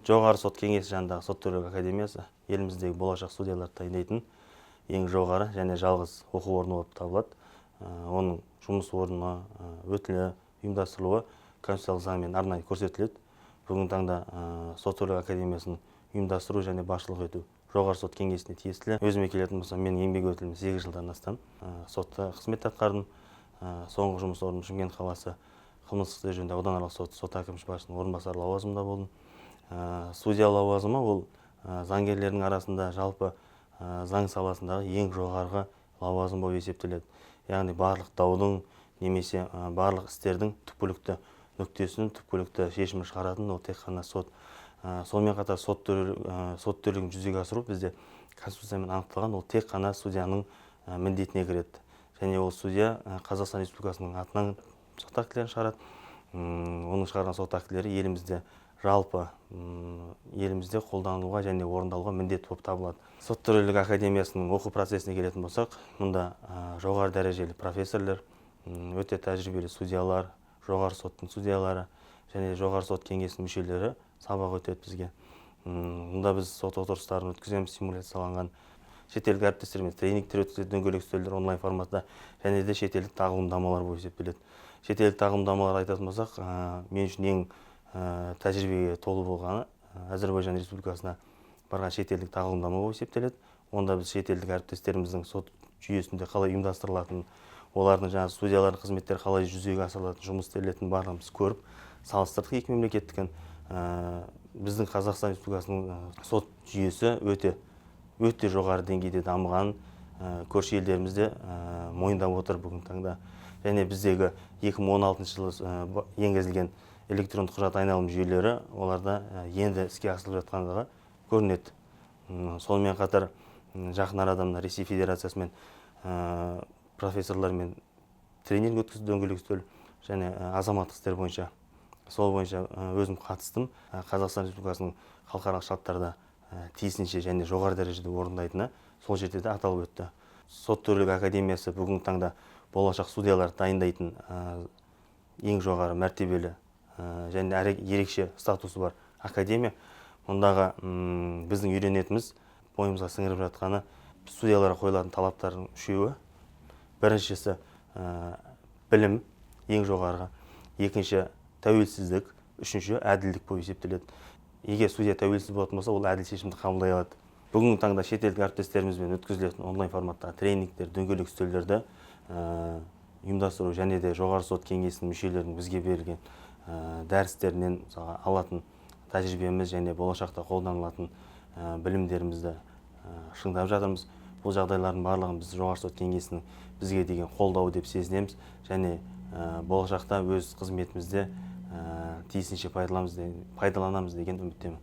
Жоғары сот кеңесі жанындағы сот төрелік академиясы еліміздегі болашақ судьяларды дайындайтын ең жоғары және жалғыз оқу орны болып табылады. Оның жұмыс орны, өтілі, ұйымдастырылуы конституциялық заңмен арнайы көрсетіледі. Бүгінгі таңда сот төрелік академиясын ұйымдастыру және басшылық ету жоғары сот кеңесіне тиесілі. Өзіме келетін болсам, менің еңбек өтілім 8 жылдан астам сотта қызмет атқардым. Соңғы жұмыс орным Шымкент қаласы қылмыстық істер жөніндегі ауданаралық сот әкімші басшысының орынбасары лауазымында болдым. Судья лауазымы ол заңгерлердің арасында жалпы заң саласындағы ең жоғарғы лауазым болып есептеледі. Яғни барлық даудың немесе барлық істердің түпкілікті нүктесін, түпкілікті шешімін шығаратын ол тек қана сот. Сонымен қатар сот төрелігін жүзеге асыру бізде конституциямен анықталған, ол тек қана судьяның міндетіне кіреді. Және ол судья Қазақстан Республикасының атынан сот актілерін шығарады. Оның шығарған сот актілері елімізде жалпы елімізде қолданылуға және орындалуға міндет болып табылады. Сот төрелік академиясының оқу процесіне келетін болсақ, мұнда жоғары дәрежелі профессорлар, өте тәжірибелі судьялар, жоғары соттың судьялары және жоғары сот кеңесінің мүшелері сабақ өтеді бізге. Мұнда біз сот отырыстарын өткіземіз, симуляцияланған шетелдік әріптестермен тренингтер өткізеді, дөңгелек үстелдер онлайн форматта, және де шетелдік тағылымдамалар болып есептеледі. Шетелдік тағылымдамалар айтатын болсақ, мен үшін ең тәжірибеге толы болғаны Әзербайжан Республикасына барған шетелдік тағылымдама болып есептеледі. Онда біз шетелдік әріптестеріміздің сот жүйесінде қалай ұйымдастырылатынын, олардың жаңағы судьялардың қызметтері қалай жүзеге асырылатын, жұмыс істелетінін барлығын біз көріп, салыстырдық екі мемлекеттікін. Біздің Қазақстан Республикасының сот жүйесі өте жоғары деңгейде дамыған, көрші елдерімізде мойындап отыр бүгінгі таңда. Және біздегі 2016 жылы енгізілген электрондық құжат айналым жүйелері оларда енді іске асырылып жатқандығы көрінеді. Сонымен қатар жақын арада Ресей Федерациясымен профессорлармен тренинг өткізді, дөңгелек үстел және азаматтық істер бойынша. Сол бойынша өзім қатыстым. Қазақстан Республикасының халықаралық шарттарда тиісінше және жоғары дәрежеде орындайтыны сол жерде де аталып өтті. Сот төрелік академиясы бүгінгі таңда болашақ судьяларды дайындайтын ең жоғары мәртебелі және ерекше статусы бар академия. Мұндағы біздің үйренетіміз, бойымызға сіңіріп жатқаны судьяларға қойылатын талаптардың үшеуі. Біріншісі білім ең жоғарғы, екінші тәуелсіздік, үшінші әділдік болып есептеледі. Егер судья тәуелсіз болатын болса, ол әділ шешімді қабылдай алады. Бүгінгі таңда шетелдік әріптестерімізбен өткізілетін онлайн форматтағы тренингтер, дөңгелек үстелдерді ұйымдастыру және де жоғары сот кеңесінің мүшелерінің бізге берілген дәрістерінен алатын тәжірибеміз және болашақта қолданылатын білімдерімізді шыңдап жатырмыз. Бұл жағдайлардың барлығын біз жоғары сот кеңесінің бізге деген қолдауы деп сезінеміз және болашақта өз қызметімізде тиісінше пайдаланамыз деген үміттемін.